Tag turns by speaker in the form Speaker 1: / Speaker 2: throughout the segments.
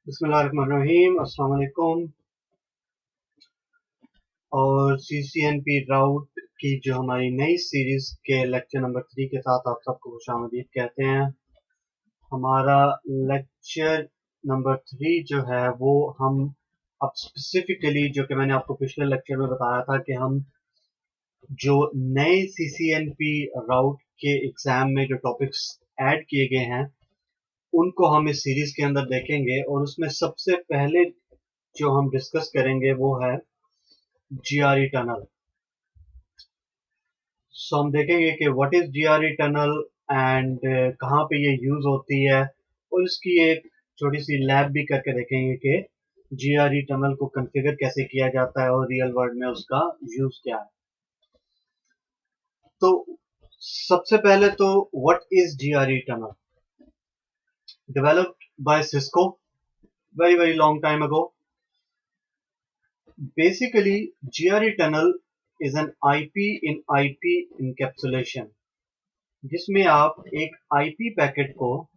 Speaker 1: बिस्मिल्लाहिर्रहमानिर्रहीम, अस्सलाम वालेकुम। और सीसीएनपी राउट की जो हमारी नई सीरीज के लेक्चर नंबर 3 के साथ आप सबको खुशामदीद कहते हैं। हमारा लेक्चर नंबर 3 जो है वो हम अब स्पेसिफिकली, जो कि मैंने आपको पिछले लेक्चर में बताया था कि हम जो नए सीसीएनपी राउट के एग्जाम में जो टॉपिक्स ऐड किए गए हैं उनको हम इस सीरीज के अंदर देखेंगे। और उसमें सबसे पहले जो हम डिस्कस करेंगे वो है जीआरई टनल। सो हम देखेंगे कि what is GRE tunnel and कहाँ पे ये यूज होती है, और इसकी एक छोटी सी लैब भी करके देखेंगे कि जीआरई टनल को कॉन्फ़िगर कैसे किया जाता है और रियल वर्ल्ड में उसका यूज क्या है। तो सबसे पहले तो what is GRE tunnel? Developed by Cisco very very long time ago. Basically GRE tunnel is an IP in IP encapsulation, जिसमें आप एक आईपी पैकेट को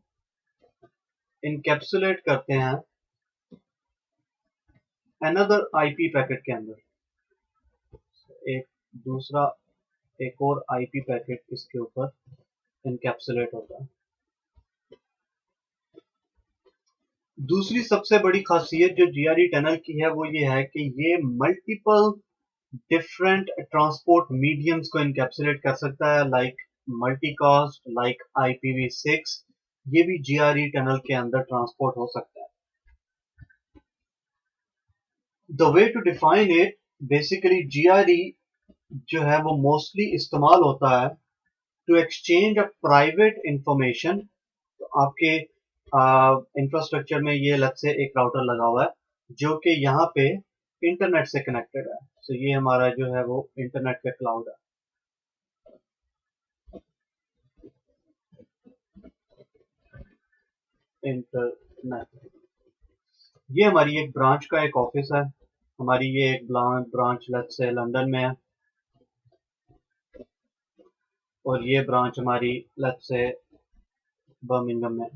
Speaker 1: इनकैप्सुलेट करते हैं अनदर आईपी पैकेट के अंदर। एक दूसरा एक और आईपी पैकेट इसके ऊपर इनकैप्सुलेट होता है। दूसरी सबसे बड़ी खासियत जो जीआरई टनल की है वो ये है कि ये मल्टीपल डिफरेंट ट्रांसपोर्ट मीडियम्स को इनकैप्सुलेट कर सकता है, लाइक मल्टीकास्ट, लाइक IPv6। ये भी जीआरई टनल के अंदर ट्रांसपोर्ट हो सकता है। The way to define it, basically GRE जो है वो मोस्टली इस्तेमाल होता है to exchange a private information. तो आपके इंफ्रास्ट्रक्चर में ये अलग से एक राउटर लगा हुआ है जो कि यहाँ पे इंटरनेट से कनेक्टेड है। तो ये हमारा जो है वो इंटरनेट का क्लाउड है। इंटरनेट, ये हमारी एक ब्रांच का एक ऑफिस है। हमारी ये एक ब्रांच लेट्स से लंदन में है, और ये ब्रांच हमारी लेट्स से बर्मिंघम में।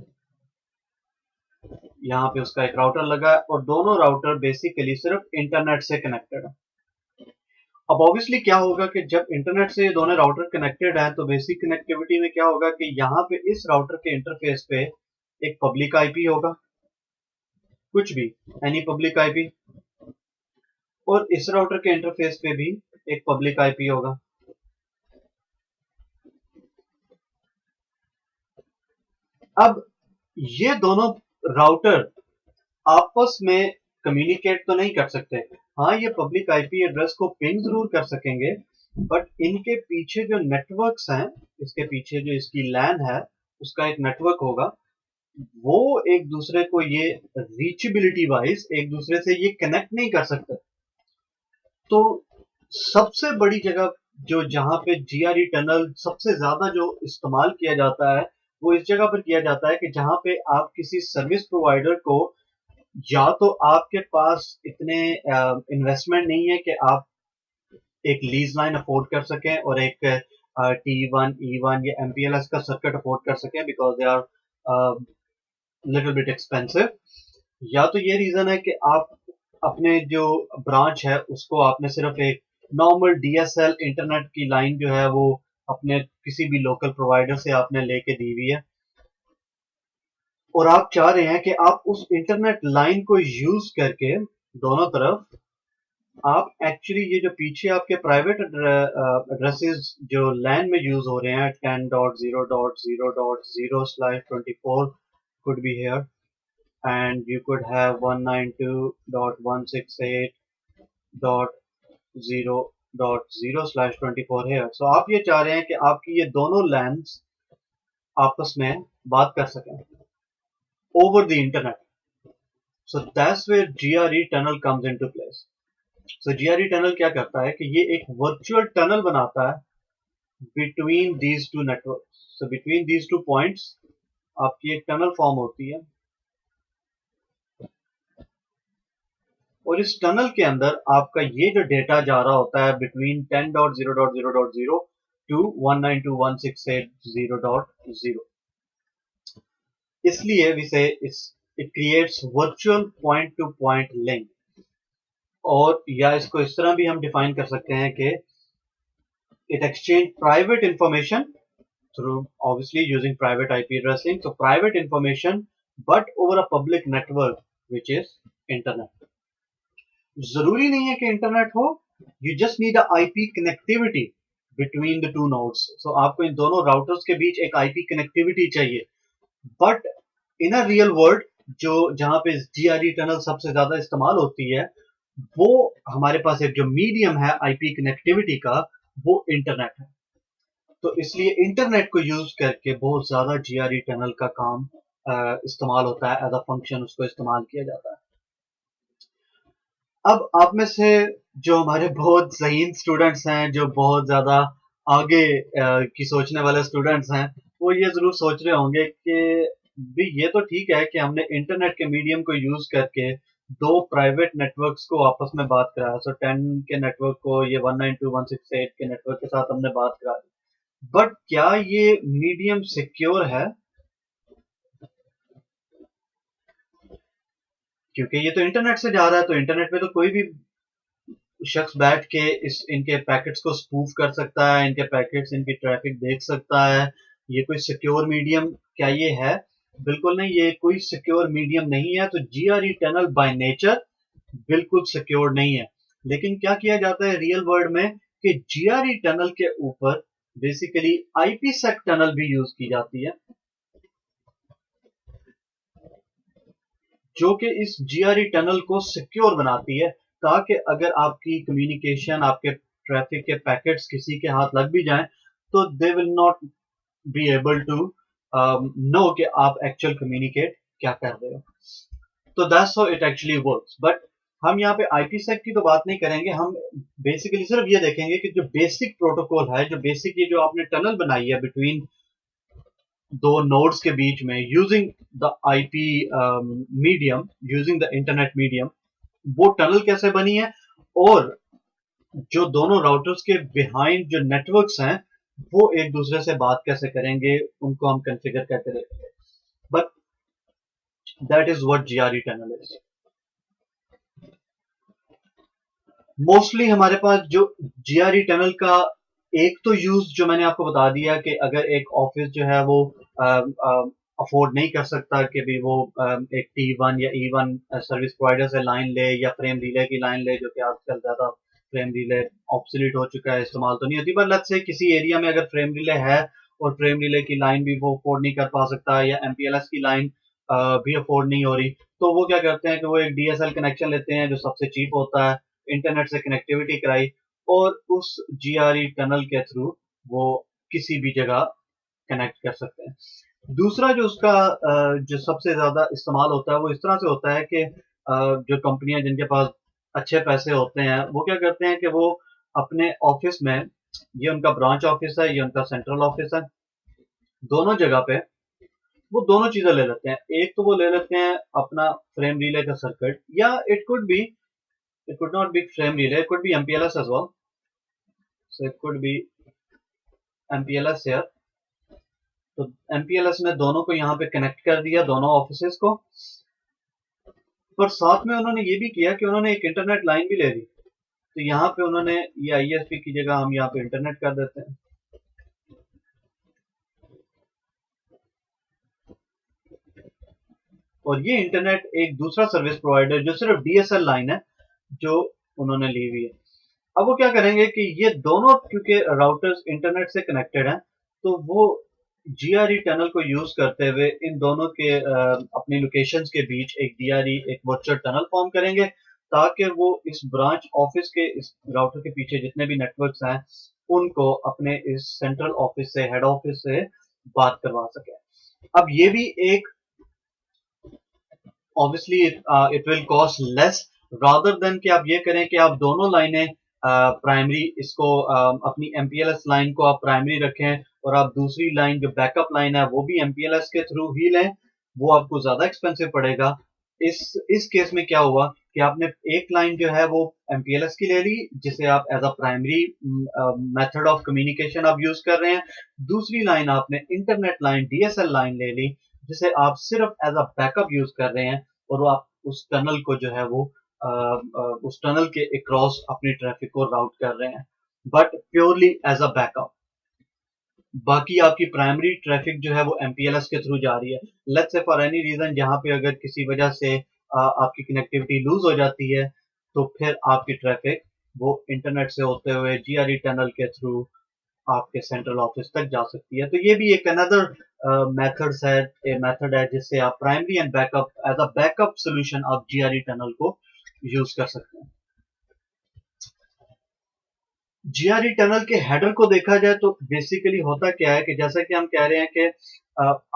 Speaker 1: यहाँ पे उसका एक राउटर लगा है और दोनों राउटर बेसिकली सिर्फ इंटरनेट से कनेक्टेड है। अब ऑब्वियसली क्या होगा कि जब इंटरनेट से ये दोनों राउटर कनेक्टेड हैं तो बेसिक कनेक्टिविटी में क्या होगा कि यहाँ पे इस राउटर के इंटरफेस पे एक पब्लिक आईपी होगा, कुछ भी, एनी पब्लिक आईपी, और इस राउटर के इंटरफेस पे भी एक पब्लिक आईपी होगा। अब ये दोनों राउटर आपस में कम्युनिकेट तो नहीं कर सकते। हाँ, ये पब्लिक आईपी एड्रेस को पिंग जरूर कर सकेंगे, बट इनके पीछे जो नेटवर्क्स हैं, इसके पीछे जो इसकी लैन है उसका एक नेटवर्क होगा, वो एक दूसरे को ये रीचेबिलिटी वाइज एक दूसरे से ये कनेक्ट नहीं कर सकते। तो सबसे बड़ी जगह जो जहां पे जीआरई टनल सबसे ज्यादा जो इस्तेमाल किया जाता है वो इस जगह पर किया जाता है कि जहां पे आप किसी सर्विस प्रोवाइडर को, या तो आपके पास इतने इन्वेस्टमेंट नहीं है कि आप एक लीज लाइन अफोर्ड कर सकें और एक T1 E1 या MPLS का सर्किट अफोर्ड कर सकें, because they are little bit expensive. या तो ये रीजन है कि आप अपने जो ब्रांच है उसको आपने सिर्फ एक नॉर्मल DSL इंटरनेट की लाइन जो है वो अपने किसी भी लोकल प्रोवाइडर से आपने लेके दी हुई है, और आप चाह रहे हैं कि आप उस इंटरनेट लाइन को यूज करके दोनों तरफ आप एक्चुअली ये जो पीछे आपके प्राइवेट एड्रेसेस जो लैन में यूज हो रहे हैं 10.0.0.0/24 could be here, and you could have 192.168.0.0/24 here. So आप ये चाह रहे हैं कि आपकी ये दोनों लैंस आपस में बात कर सकें over the internet. So that's where GRE tunnel comes into place. So GRE tunnel क्या करता है कि ये एक वर्चुअल टनल बनाता है between these two networks. So between these two points आपकी एक टनल फॉर्म होती है, और इस टनल के अंदर आपका ये जो डेटा जा रहा होता है बिटवीन 10.0.0.0 टू 192.168.0.0, इसलिए इसे इस it creates virtual point to point link, और या इसको इस तरह भी हम डिफाइन कर सकते हैं कि it exchange private information through obviously using private IP addressing, so private information but over a public network which is internet. जरूरी नहीं है कि इंटरनेट हो, you just need a IP connectivity between the two nodes. So आपको इन दोनों routers के बीच एक IP connectivity चाहिए, but in a real world जो जहां पे GRE टनल सबसे ज्यादा इस्तेमाल होती है, वो हमारे पास एक जो मीडियम है आईपी कनेक्टिविटी का, वो इंटरनेट है। तो इसलिए इंटरनेट को यूज करके बहुत ज्यादा जीआरई टनल का काम इस्तेमाल होता है, एज अ फंक्शन उसको इस्तेमाल किया जाता है। अब आप में से जो हमारे बहुत ज़हीन स्टूडेंट्स हैं, जो बहुत ज्यादा आगे की सोचने वाले स्टूडेंट्स हैं, वो ये जरूर सोच रहे होंगे कि भी ये तो ठीक है कि हमने इंटरनेट के मीडियम को यूज करके दो प्राइवेट नेटवर्क्स को आपस में बात कराया, सो 10 के नेटवर्क को ये 192.168 के नेटवर्क के साथ हमने बात करा दी, बट क्या ये मीडियम सिक्योर है? क्योंकि ये तो इंटरनेट से जा रहा है, तो इंटरनेट पे तो कोई भी शख्स बैठ के इस इनके पैकेट्स को स्पूफ कर सकता है, इनके पैकेट्स, इनकी ट्रैफिक देख सकता है। ये कोई सिक्योर मीडियम क्या ये है? बिल्कुल नहीं, ये कोई सिक्योर मीडियम नहीं है। तो जीआरई टनल बाय नेचर बिल्कुल सिक्योर नहीं है। लेकिन क्या किया जाता है रियल वर्ल्ड में कि जीआरई टनल के ऊपर बेसिकली आईपीसेक टनल भी यूज की जाती है, जो कि इस जीआरई टनल को सिक्योर बनाती है, ताकि अगर आपकी कम्युनिकेशन, आपके ट्रैफिक के पैकेट्स किसी के हाथ लग भी जाएं, तो they will not be able to know कि आप एक्चुअल कम्युनिकेट क्या कर रहे हो। तो that's how it actually works. But हम यहाँ पे आईपीसेक की तो बात नहीं करेंगे, हम बेसिकली सिर्फ ये देखेंगे कि जो बेसिक प्रोटोकॉल है, जो बेसिक ये जो आपने टनल बनाई है बिटवीन दो नोड्स के बीच में, using the IP medium, using the internet medium, वो टनल कैसे बनी है, और जो दोनों राउटर्स के बिहाइंड जो नेटवर्क्स हैं, वो एक दूसरे से बात कैसे करेंगे, उनको हम कॉन्फ़िगर करके देखेंगे। But that is what GRE tunnel is. Mostly हमारे पास जो जीआरई टनल का एक तो यूज जो मैंने आपको बता दिया कि अगर एक ऑफिस जो है वो अफोर्ड नहीं कर सकता कि भी वो एक T1 या E1 सर्विस प्रोवाइडर से लाइन ले, या फ्रेम रिले की लाइन ले, जो कि आजकल ज्यादा फ्रेम रिले ऑब्सोलीट हो चुका है, इस्तेमाल तो नहीं होती, पर लेट्स से किसी एरिया में अगर फ्रेम रिले है और फ्रेम रिले की लाइन भी वो अफोर्ड नहीं कर पा सकता, या एमपीएलएस की लाइन भी अफोर्ड नहीं हो रही, तो वो क्या करते हैं कि वो एक डीएसएल कनेक्शन लेते हैं जो सबसे चीप होता है, इंटरनेट से कनेक्टिविटी कराई, और उस जीआरई टनल के थ्रू वो किसी भी जगह कनेक्ट कर सकते हैं। दूसरा जो उसका जो सबसे ज्यादा इस्तेमाल होता है, वो इस तरह से होता है कि जो कंपनियां जिनके पास अच्छे पैसे होते हैं, वो क्या करते हैं कि वो अपने ऑफिस में, ये उनका ब्रांच ऑफिस है, ये उनका सेंट्रल ऑफिस है, दोनों जगह पे वो दोनों चीजें ले लेते हैं। एक तो वो ले लेते हैं अपना फ्रेम रिले का सर्किट, या it could not be frame relay, it could be MPLS as well, so it could be MPLS here। तो MPLS ने दोनों को यहाँ पे कनेक्ट कर दिया, दोनों ऑफिसेस को, पर साथ में उन्होंने ये भी किया कि उन्होंने एक इंटरनेट लाइन भी ले ली। तो यहाँ पे उन्होंने ये आईएसपी की जगह हम यहाँ पे इंटरनेट कर देते हैं, और ये इंटरनेट एक दूसरा सर्विस प्रोवाइडर जो सिर्फ डीएसएल लाइन है जो उन्होंने ली हुई है। अब वो क्या करेंगे कि ये दोनों, क्योंकि राउटर्स इंटरनेट से कनेक्टेड हैं, तो वो जीआरई टनल को यूज करते हुए इन दोनों के अपनी लोकेशंस के बीच एक डीआरई, एक वर्चुअल टनल फॉर्म करेंगे, ताकि वो इस ब्रांच ऑफिस के, इस राउटर के पीछे जितने भी नेटवर्क्स हैं, उनको अपने इस सेंट्रल ऑफिस से, हेड ऑफिस से बात करवा सके। अब ये भी एक, obviously it will cost less, rather than कि आप ये करें कि आप दोनों लाइनें प्राइमरी, इसको अपनी एमपीएलएस लाइन को आप प्राइमरी रखें, और आप दूसरी लाइन जो बैकअप लाइन है वो भी एमपीएलएस के थ्रू ही लें, वो आपको ज्यादा एक्सपेंसिव पड़ेगा। इस केस में क्या हुआ कि आपने एक लाइन जो है वो एमपीएलएस की ले ली, जिसे आप as a primary method of communication आप यूज कर रहे हैं, दूसरी लाइन आपने इंटरनेट लाइन, डीएसएल लाइन ले ली, जिसे आप सिर्फ एज अ बैकअप यूज कर रहे हैं, और वो आप उस टनल को जो है वो उस टनल के अक्रॉस अपनी ट्रैफिक को राउट कर रहे हैं, but purely as a backup. बाकी आपकी प्राइमरी ट्रैफिक जो है वो एमपीएलएस के थ्रू जा रही है। Let's say for any reason जहां पे अगर किसी वजह से आपकी कनेक्टिविटी लूज हो जाती है, तो फिर आपकी ट्रैफिक वो इंटरनेट से होते हुए जीआरई टनल के थ्रू आपके सेंट्रल ऑफिस तक जा सकती है। तो ये भी एक अनदर मेथड है जिससे आप primary and backup as a backup solution आप जीआरई टनल को यूज कर सकते हैं। जीआरई टनल के हेडर को देखा जाए तो बेसिकली होता क्या है कि जैसा कि हम कह रहे हैं कि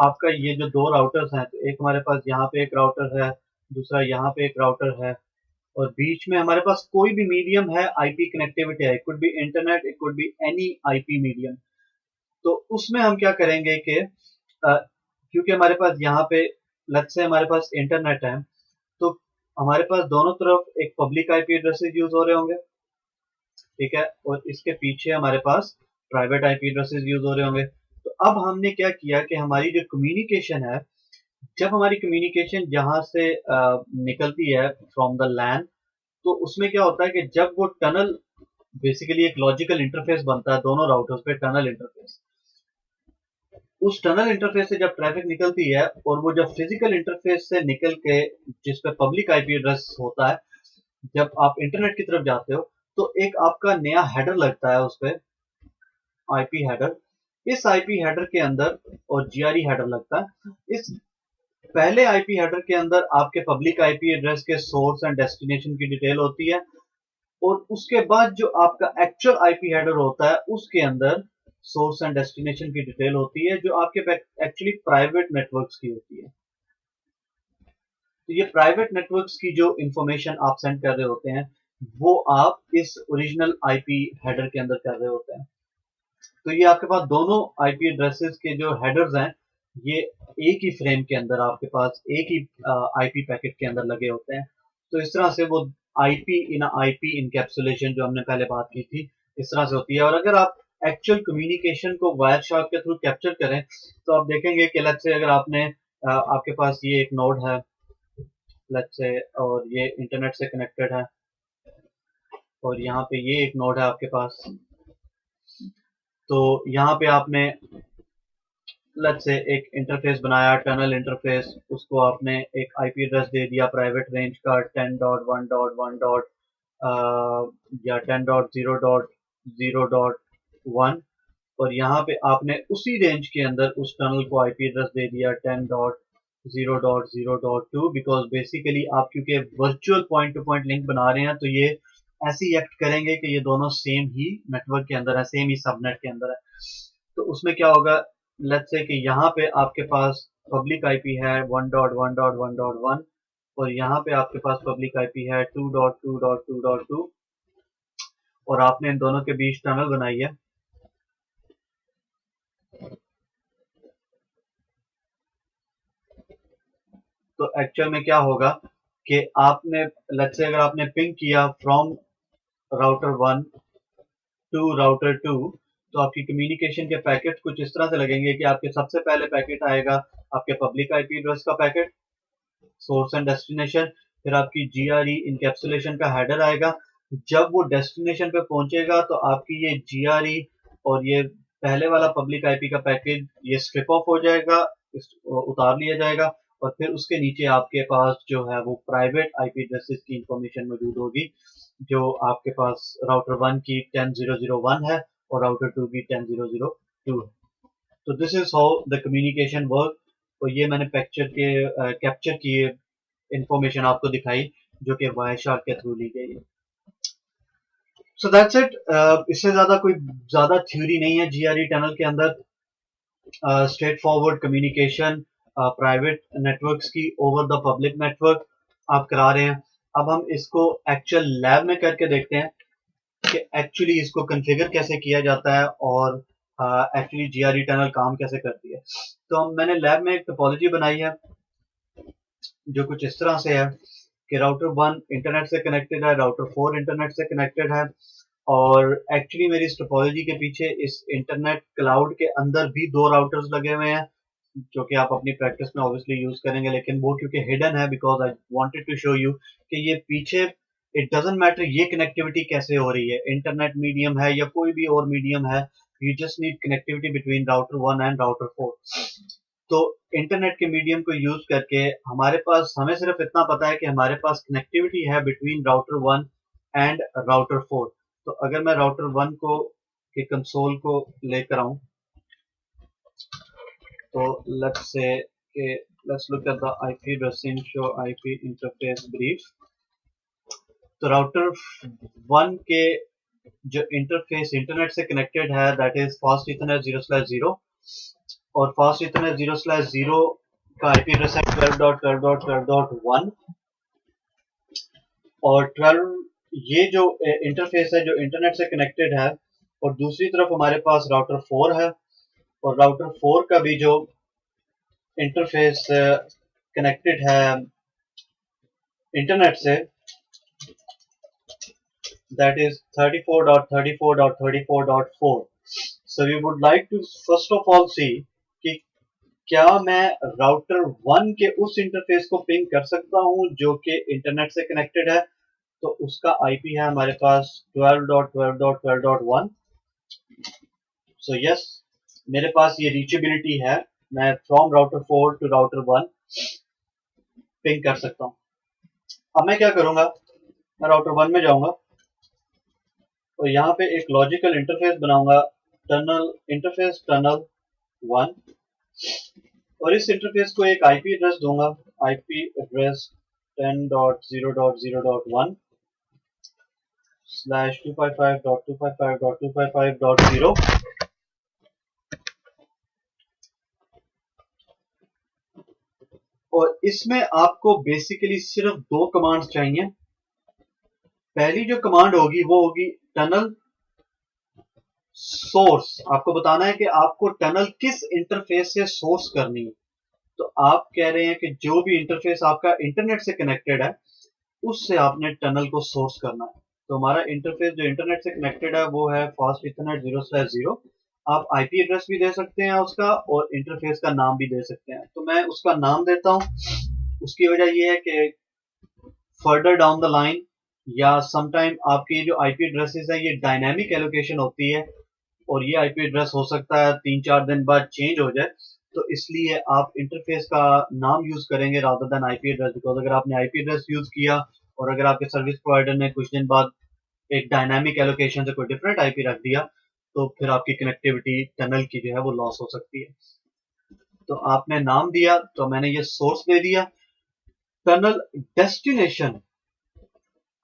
Speaker 1: आपका ये जो दो राउटर्स हैं, तो एक हमारे पास यहाँ पे एक राउटर है, दूसरा यहाँ पे एक राउटर है, और बीच में हमारे पास कोई भी मीडियम है, आईपी कनेक्टिविटी है, it could be internet, it could be any IP medium. तो उसमें हम क्या करेंगे कि क्योंकि हमारे पास यहाँ पे लेट्स से हमारे पास इंटरनेट है, तो हमारे पास दोनों तरफ एक पब्लिक आईपी एड्रेसेस यूज हो रहे होंगे, ठीक है, और इसके पीछे हमारे पास प्राइवेट आईपी एड्रेसेस यूज हो रहे होंगे। तो अब हमने क्या किया कि हमारी जो कम्युनिकेशन है, जब हमारी कम्युनिकेशन जहां से निकलती है फ्रॉम द लैन, तो उसमें क्या होता है कि जब वो टनल बेसिकली एक लॉजिकल इंटरफेस बनता है दोनों राउटर्स पे, टनल इंटरफेस। उस टनल इंटरफेस से जब ट्रैफिक निकलती है, और वो जब फिजिकल इंटरफेस से निकल के जिस पे पब्लिक आईपी एड्रेस होता है, जब आप इंटरनेट की तरफ जाते हो, तो एक आपका नया हेडर लगता है उस पे, आईपी हेडर। इस आईपी हेडर के अंदर, और जीआरई हेडर लगता है, इस पहले आईपी हेडर के अंदर आपके पब्लिक आईपी एड्रेस के सोर्स एंड डेस्टिनेशन की डिटेल होती है, और उसके बाद जो आपका एक्चुअल आईपी हेडर होता है उसके अंदर सोर्स एंड डेस्टिनेशन की डिटेल होती है, जो आपके एक्चुअली प्राइवेट नेटवर्क्स की होती है। तो ये प्राइवेट नेटवर्क्स की जो इंफॉर्मेशन आप सेंड कर रहे होते हैं, वो आप इस ओरिजिनल आईपी हेडर के अंदर कर रहे होते हैं। तो ये आपके पास दोनों आईपी एड्रेसेस के जो हेडर्स हैं, ये एक ही फ्रेम के अंदर आपके पास एक ही आईपी पैकेट के अंदर लगे होते हैं। तो इस तरह से वो आईपी इन आईपी इनकैप्सुलेशन जो हमने पहले बात की थी, इस तरह से होती है। और अगर आप एक्चुअल कम्युनिकेशन को वायर शार्क के थ्रू कैप्चर करें, तो आप देखेंगे कि लेट्स से अगर आपने आपके पास ये एक नोड है, लेट्स से, और ये इंटरनेट से कनेक्टेड है, और यहाँ पे ये एक नोड है आपके पास। तो यहाँ पे आपने लेट्स से एक इंटरफेस बनाया, टनल इंटरफेस, उसको आपने एक आईपी एड्रेस दे दिया प्राइवेट रेंज का 10.1.1. या 10.0.0.1, और यहाँ पे आपने उसी रेंज के अंदर उस टनल को आईपी एड्रेस दे दिया 10.0.0.2, बिकॉज बेसिकली आप क्योंकि virtual point to point link बना रहे हैं, तो ये ऐसे ही एक्ट करेंगे कि ये दोनों सेम ही नेटवर्क के अंदर है, सेम ही सबनेट के अंदर है। तो उसमें क्या होगा, लेट्स से कि यहाँ पे आपके पास पब्लिक आईपी है 1.1.1.1, और यहाँ पे आपके पास पब्लिक आईपी है 2.2.2.2, और आपने इन दोनों के बीच टनल बनाई है। तो एक्चुअल में क्या होगा कि आपने लेट्स से अगर आपने पिंग किया फ्रॉम राउटर 1 टू राउटर 2, तो आपकी कम्युनिकेशन के पैकेट कुछ इस तरह से लगेंगे कि आपके सबसे पहले पैकेट आएगा आपके पब्लिक आईपी एड्रेस का पैकेट, सोर्स एंड डेस्टिनेशन, फिर आपकी जीआरई इनकैप्सुलेशन का हेडर आएगा। जब वो डेस्टिनेशन पे पहुंचेगा, तो आपकी ये जीआरई और ये पहले वाला पब्लिक आईपी का पैकेज ये स्ट्रिप ऑफ हो जाएगा, उतार लिया जाएगा, और फिर उसके नीचे आपके पास जो है वो प्राइवेट आईपी एड्रेसेस की इंफॉर्मेशन मौजूद होगी, जो आपके पास राउटर 1 की 10.0.0.1 है, और राउटर 2 की 10.0.0.2 है। तो this is how the communication work. और ये मैंने कैप्चर किए इंफॉर्मेशन आपको दिखाई, जो कि वायर शार्क के थ्रू ली गई है। So that's it. इससे ज्यादा कोई ज्यादा थ्योरी नहीं है जीआरई टनल के अंदर। Straight forward communication private networks की ओवर द पब्लिक नेटवर्क आप करा रहे हैं। अब हम इसको एक्चुअल लैब में करके देखते हैं कि एक्चुअली इसको कॉन्फ़िगर कैसे किया जाता है, और एक्चुअली जीआरई टनल काम कैसे करती है। तो मैंने लैब में एक टोपोलॉजी बनाई है जो कुछ इस तरह से है कि राउटर 1 इंटरनेट से कनेक्टेड है, राउटर 4 इंटरनेट से कनेक्टेड है, और एक्चुअली मेरी इस टोपोलॉजी के पीछे इस इंटरनेट क्लाउड के अंदर भी दो राउटर्स लगे हुए हैं, जो कि आप अपनी प्रैक्टिस में ऑब्वियसली यूज करेंगे, लेकिन वो क्योंकि हिडन है because I wanted to show you कि ये पीछे इट डजंट मैटर ये कनेक्टिविटी कैसे हो रही है, इंटरनेट मीडियम है या कोई भी और मीडियम है, you just need connectivity between router 1 and router 4। तो इंटरनेट के मीडियम को यूज करके हमारे पास, हमें सिर्फ इतना पता है कि हमारे पास कनेक्टिविटी है बिटवीन राउटर 1 एंड राउटर 4। तो अगर मैं राउटर 1 को के कंसोल को लेकर आऊं, तो लेट्स से कि let's look at the IP addressing show IP interface brief. तो राउटर 1 के जो इंटरफेस इंटरनेट से कनेक्टेड है दैट इज फास्ट इथरनेट 0/0, और फास्ट इथरनेट 0/0 का आईपी एड्रेस है 12.12.12.1 और 12 ये जो इंटरफेस है जो इंटरनेट से कनेक्टेड है, और दूसरी तरफ हमारे पास राउटर 4 है, और राउटर 4 का भी जो इंटरफेस कनेक्टेड है इंटरनेट से that is 34.34.34.4. So we would like to first of all see कि क्या मैं राउटर 1 के उस इंटरफेस को पिंग कर सकता हूं जो कि इंटरनेट से कनेक्टेड है। तो उसका आईपी है हमारे पास 12.12.12.1। सो यस, मेरे पास ये रीचेबिलिटी है, मैं from router 4 to router 1 ping कर सकता हूं। अब मैं क्या करूंगा, मैं राउटर 1 में जाऊंगा और यहाँ पे एक लॉजिकल इंटरफेस बनाऊंगा, टनल इंटरफेस टनल 1, और इस इंटरफेस को एक आईपी एड्रेस दूंगा, आईपी एड्रेस 10.0.0.1 /255.255.255.0। और इसमें आपको बेसिकली सिर्फ दो कमांड्स चाहिए। पहली जो कमांड होगी वो होगी टनल सोर्स। आपको बताना है कि आपको टनल किस इंटरफेस से सोर्स करनी है। तो आप कह रहे हैं कि जो भी इंटरफेस आपका इंटरनेट से कनेक्टेड है उससे आपने टनल को सोर्स करना है। तो हमारा इंटरफेस जो इंटरनेट से कनेक्टेड है वो है फास्ट इथरनेट 0/0। आप आईपी एड्रेस भी दे सकते हैं उसका और इंटरफेस का नाम भी दे सकते हैं। तो मैं उसका नाम देता हूं। उसकी वजह यह है कि फर्दर डाउन द लाइन या समटाइम आपकी जो आईपी एड्रेसेस है ये डायनामिक एलोकेशन होती है, और ये आईपी एड्रेस हो सकता है 3-4 दिन बाद चेंज हो जाए। तो इसलिए आप इंटरफेस का नाम यूज करेंगे rather than IP address, because अगर आपने आईपी एड्रेस यूज किया और अगर आपके सर्विस प्रोवाइडर ने कुछ दिन बाद एक डायनामिक एलोकेशन से कोई डिफरेंट आईपी रख दिया तो फिर आपकी कनेक्टिविटी टनल की जो है वो लॉस हो सकती है। तो आपने नाम दिया, तो मैंने ये सोर्स दे दिया। टनल डेस्टिनेशन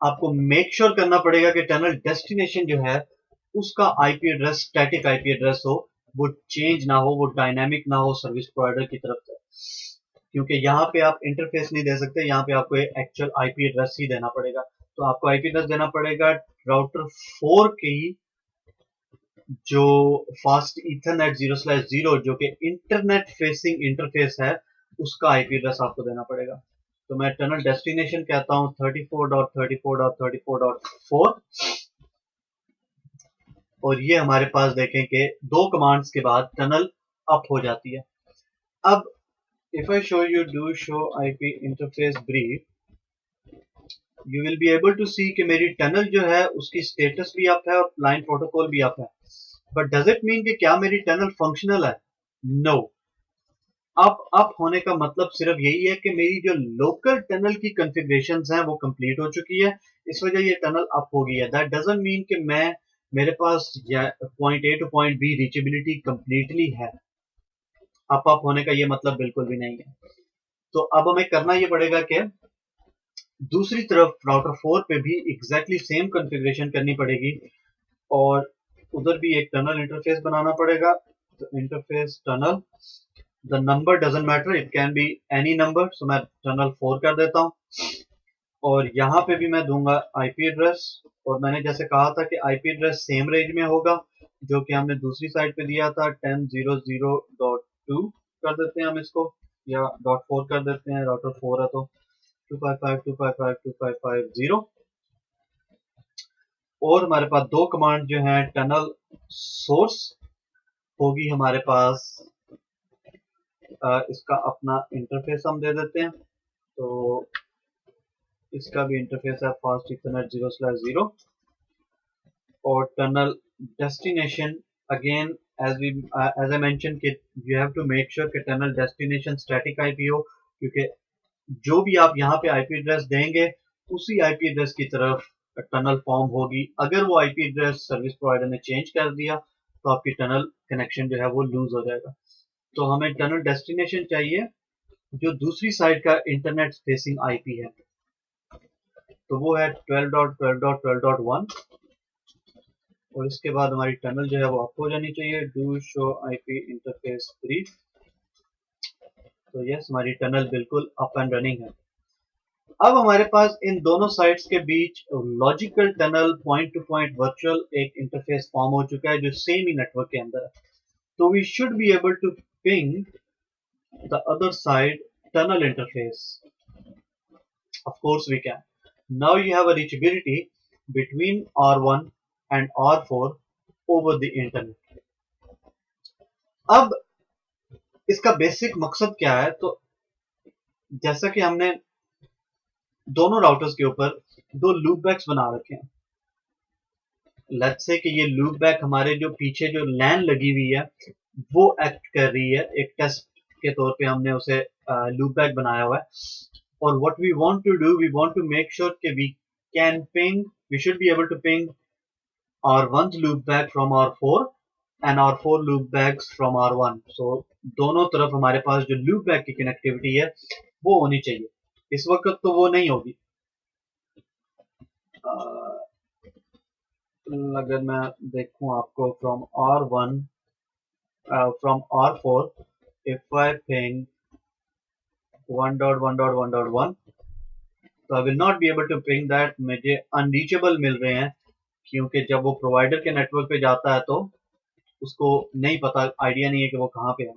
Speaker 1: आपको मेक श्योर करना पड़ेगा कि टनल डेस्टिनेशन जो है उसका IP address static IP address हो, वो चेंज ना हो, वो डायनामिक ना हो सर्विस प्रोवाइडर की तरफ से, क्योंकि यहाँ पे आप इंटरफेस नहीं दे सकते, यहाँ पे आपको एक्चुअल आईपी एड्रेस ही देना पड़ेगा। तो आपको आईपी एड्रेस देना पड़ेगा राउटर 4 की जो फास्ट ईथरनेट 0/0 जो कि इंटरनेट फेसिंग इंटरफेस है उसका आईपी एड्रेस आपको देना पड़ेगा। तो मैं टनल डेस्टिनेशन कहता हूं 34.34.34.4, और ये हमारे पास देखें कि दो कमांड्स के बाद टनल अप हो जाती है। अब if I show you do show IP interface brief, you will be able to see कि मेरी टनल जो है उसकी स्टेटस भी अप है और लाइन प्रोटोकॉल भी अप है। बट डज इट मीन कि क्या मेरी टनल फंक्शनल है? नो। अप होने का मतलब सिर्फ यही है कि मेरी जो लोकल टनल की कॉन्फ़िगरेशंस हैं वो कंप्लीट हो चुकी है, इस वजह ये टनल अप हो गई है। दैट डजंट मीन कि मैं मेरे पास point A to point B reachability completely है। अप होने का ये मतलब बिल्कुल भी नहीं है। तो अब हमें करना ये पड़ेगा कि दूसरी तरफ राउटर 4 पे भी एग्जैक्टली सेम कॉन्फ़िगरेशन करनी पड़ेगी और उधर भी एक टनल इंटरफेस बनाना पड़ेगा। तो interface tunnel, the number doesn't matter, it can be any number, so मैं टनल 4 कर देता हूं। और यहाँ पे भी मैं दूंगा आईपी एड्रेस, और मैंने जैसे कहा था कि आईपी एड्रेस सेम रेंज में होगा जो कि हमने दूसरी साइड पे दिया था 10.0.0.2 कर देते हैं हम इसको, या .4 कर देते हैं, राउटर 4 है तो 255.255.255.0। और हमारे पास दो कमांड जो हैं, टनल सोर्स होगी हमारे पास इसका अपना इंटरफेस हम दे देते हैं। तो इसका भी इंटरफेस है फास्ट इथरनेट 0/0 और tunnel destination again as I mentioned कि you have to make sure कि टनल डेस्टिनेशन स्टैटिक आईपी हो, क्योंकि जो भी आप यहाँ पे आईपी एड्रेस देंगे उसी आईपी एड्रेस की तरफ टनल फॉर्म होगी। अगर वो आईपी एड्रेस सर्विस प्रोवाइडर ने चेंज कर दिया तो आपकी टनल कनेक्शन जो है वो लूज हो जाएगा। तो हमें टनल डेस्टिनेशन चाहिए जो दूसरी साइड का इंटरनेट फेसिंग आईपी है, तो वो है 12.12.12.1 और इसके बाद हमारी टनल जो है वो अप हो जानी चाहिए do show IP interface brief. तो यस, हमारी टनल बिल्कुल अप एंड रनिंग है। अब हमारे पास इन दोनों साइट्स के बीच logical tunnel point to point virtual एक इंटरफेस फॉर्म हो चुका है जो सेम ही नेटवर्क के अंदर है। तो we should be able to ping the other side tunnel interface. Of course we can. Now you have a reachability between R1 and R4 over the internet. अब इसका बेसिक मकसद क्या है? तो जैसा कि हमने दोनों राउटर्स के ऊपर दो लूप बैक्स बना रखे हैं। लेट्स से कि ये लूप बैक हमारे जो पीछे जो लैन लगी हुई है वो एक्ट कर रही है, एक टेस्ट के तौर पे हमने उसे लूप बैक बनाया हुआ है। और what we want to do, we want to make sure that we should be able to ping R1's loop back from R4 and R4 loop backs from R1. So दोनों तरफ हमारे पास जो loop back की connectivity है वो होनी चाहिए। इस वक्त तो वो नहीं होगी। अगर मैं देखूं आपको from R1 from R4 if I ping 1.1.1.1 तो I will not be able to ping that, मुझे unreachable मिल रहे हैं क्योंकि जब वो प्रोवाइडर के नेटवर्क पे जाता है तो उसको नहीं पता, आइडिया नहीं है कि वो कहाँ पे है।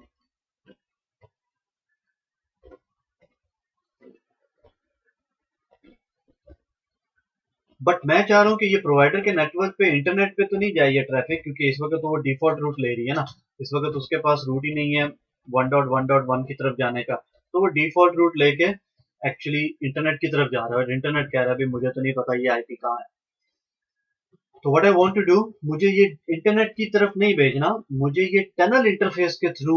Speaker 1: बट मैं चाह रहा हूँ कि ये प्रोवाइडर के नेटवर्क पे इंटरनेट पे तो नहीं जाए ये ट्रैफिक, क्योंकि इस वक्त तो वो डिफॉल्ट रूट ले रही है ना। इस वक्त उसके पास रूट ही नहीं है 1.1.1 की तरफ जाने का, तो वो डिफॉल्ट रूट लेके एक्चुअली इंटरनेट की तरफ जा रहा है और इंटरनेट कह रहा है अभी मुझे तो नहीं पता ये आईपी कहाँ है। तो what I want to do, मुझे ये इंटरनेट की तरफ नहीं भेजना, मुझे ये टनल इंटरफेस के थ्रू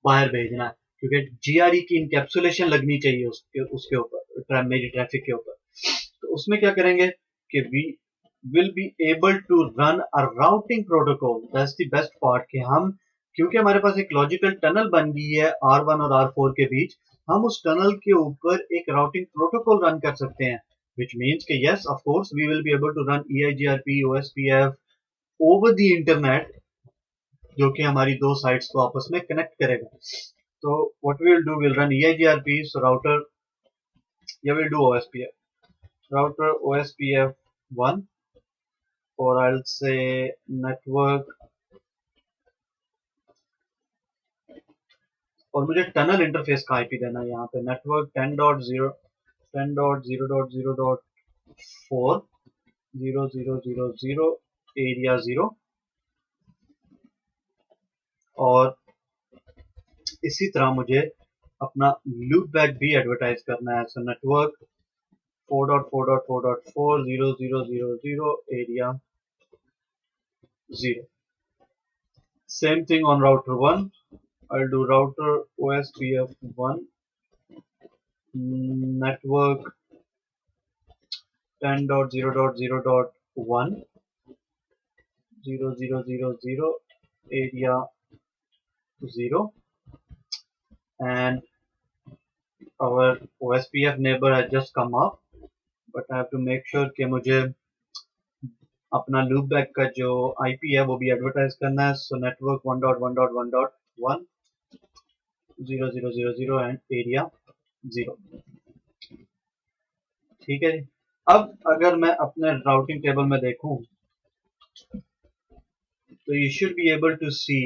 Speaker 1: बाहर भेजना है, क्योंकि जीआरई की इनकैप्सुलेशन लगनी चाहिए उसके ऊपर मेरी ट्रैफिक के ऊपर। तो उसमें क्या करेंगे कि we will be able to run a routing protocol. That's the best part कि हम, क्योंकि हमारे पास एक लॉजिकल टनल बन गई है R1 और R4 के बीच, हम उस टनल के ऊपर एक राउटिंग प्रोटोकॉल रन कर सकते हैं, which means कि yes, of course, we will be able to run EIGRP, OSPF over the internet, जो कि हमारी दो साइट्स को आपस में कनेक्ट करेगा। तो what we will do, we'll run EIGRP, so router, yeah, we'll do OSPF. Router OSPF 1, or I'll say network, और मुझे टनल इंटरफेस का आईपी देना है यहाँ पे नेटवर्क 10.0 10.0.0.4 0000 एरिया 0, और इसी तरह मुझे अपना लूप बैक भी एडवर्टाइज करना है। So network 4.4.4.4 0000 area 0। Same thing on router 1, I'll do router OSPF 1 network 10.0.0.1 0000 area 0, and our OSPF neighbor has just come up, but I have to make sure कि मुझे अपना लूप बैक का जो IP है वो भी एडवर्टाइज करना है। So network 1.1.1.1 0000 and area 0। ठीक है जी। अब अगर मैं अपने राउटिंग टेबल में देखूं तो you should be able to see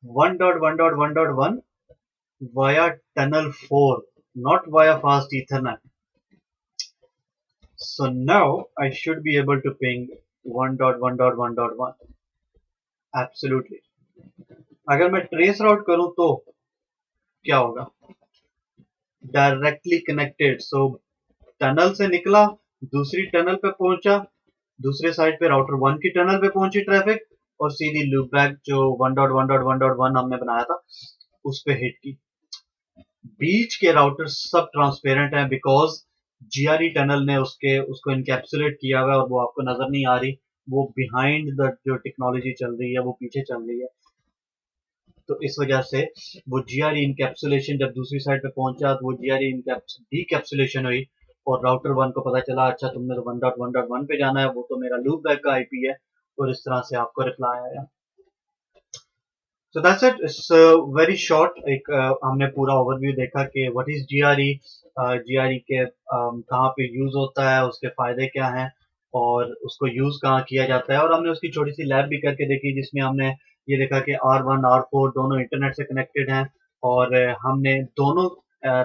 Speaker 1: 1.1.1.1 via tunnel 4, not via fast ethernet. So now I should be able to ping 1.1.1.1 absolutely। अगर मैं ट्रेस राउट करूं तो क्या होगा, डायरेक्टली कनेक्टेड। सो टनल से निकला, दूसरी टनल पे पहुंचा, दूसरे साइड पे राउटर 1 की टनल पे पहुंची ट्रैफिक, और सीधी लूप बैक जो 1.1.1.1 हमने बनाया था उस पे हिट की। बीच के राउटर सब ट्रांसपेरेंट हैं बिकॉज जीआरई टनल ने उसको इनकैप्सुलेट किया हुआ है और वो आपको नजर नहीं आ रही, वो बिहाइंड द जो टेक्नोलॉजी चल रही है वो पीछे चल रही है। तो इस वजह से वो जीआरई इनकैप्सुलेशन जब दूसरी साइड पे पहुंचा तो वो जीआरई डीकैप्सुलेशन हुई, और राउटर 1 को पता चला अच्छा तुमने तो 1.1.1 पे जाना है, वो तो मेरा लूप बैक का आईपी है, और इस तरह से आपको रिप्लाई आया। So that's it, it's very short. एक हमने पूरा ओवरव्यू देखा कि व्हाट इज जीआरई, जीआरई के कहाँ पे यूज होता है, उसके फायदे क्या हैं, और उसको यूज कहाँ किया जाता है, और हमने उसकी छोटी सी लैब भी करके देखी जिसमें हमने ये देखा कि R1 R4 दोनों इंटरनेट से कनेक्टेड हैं, और हमने दोनों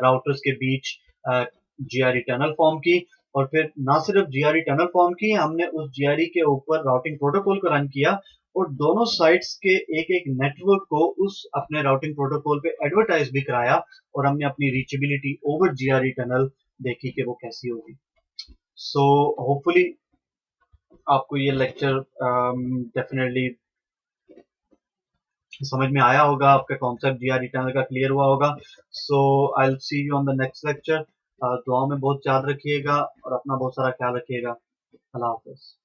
Speaker 1: राउटर्स के बीच जीआरई टनल फॉर्म की, और फिर ना सिर्फ जीआरई टनल फॉर्म की, हमने उस जीआरई के ऊपर राउटिंग प्रोटोकॉल को रन किया, और दोनों साइट्स के एक एक नेटवर्क को उस अपने राउटिंग प्रोटोकॉल पे एडवर्टाइज भी कराया, और हमने अपनी रीचेबिलिटी ओवर जीआरई टनल देखी कि वो कैसी होगी। सो होपफुली आपको ये लेक्चर डेफिनेटली समझ में आया होगा, आपका कॉन्सेप्ट जीआरई टनल का क्लियर हुआ होगा। So I will see you on the next lecture. दुआ में बहुत याद रखिएगा और अपना बहुत सारा ख्याल रखिएगा। अल्लाह हाफिज।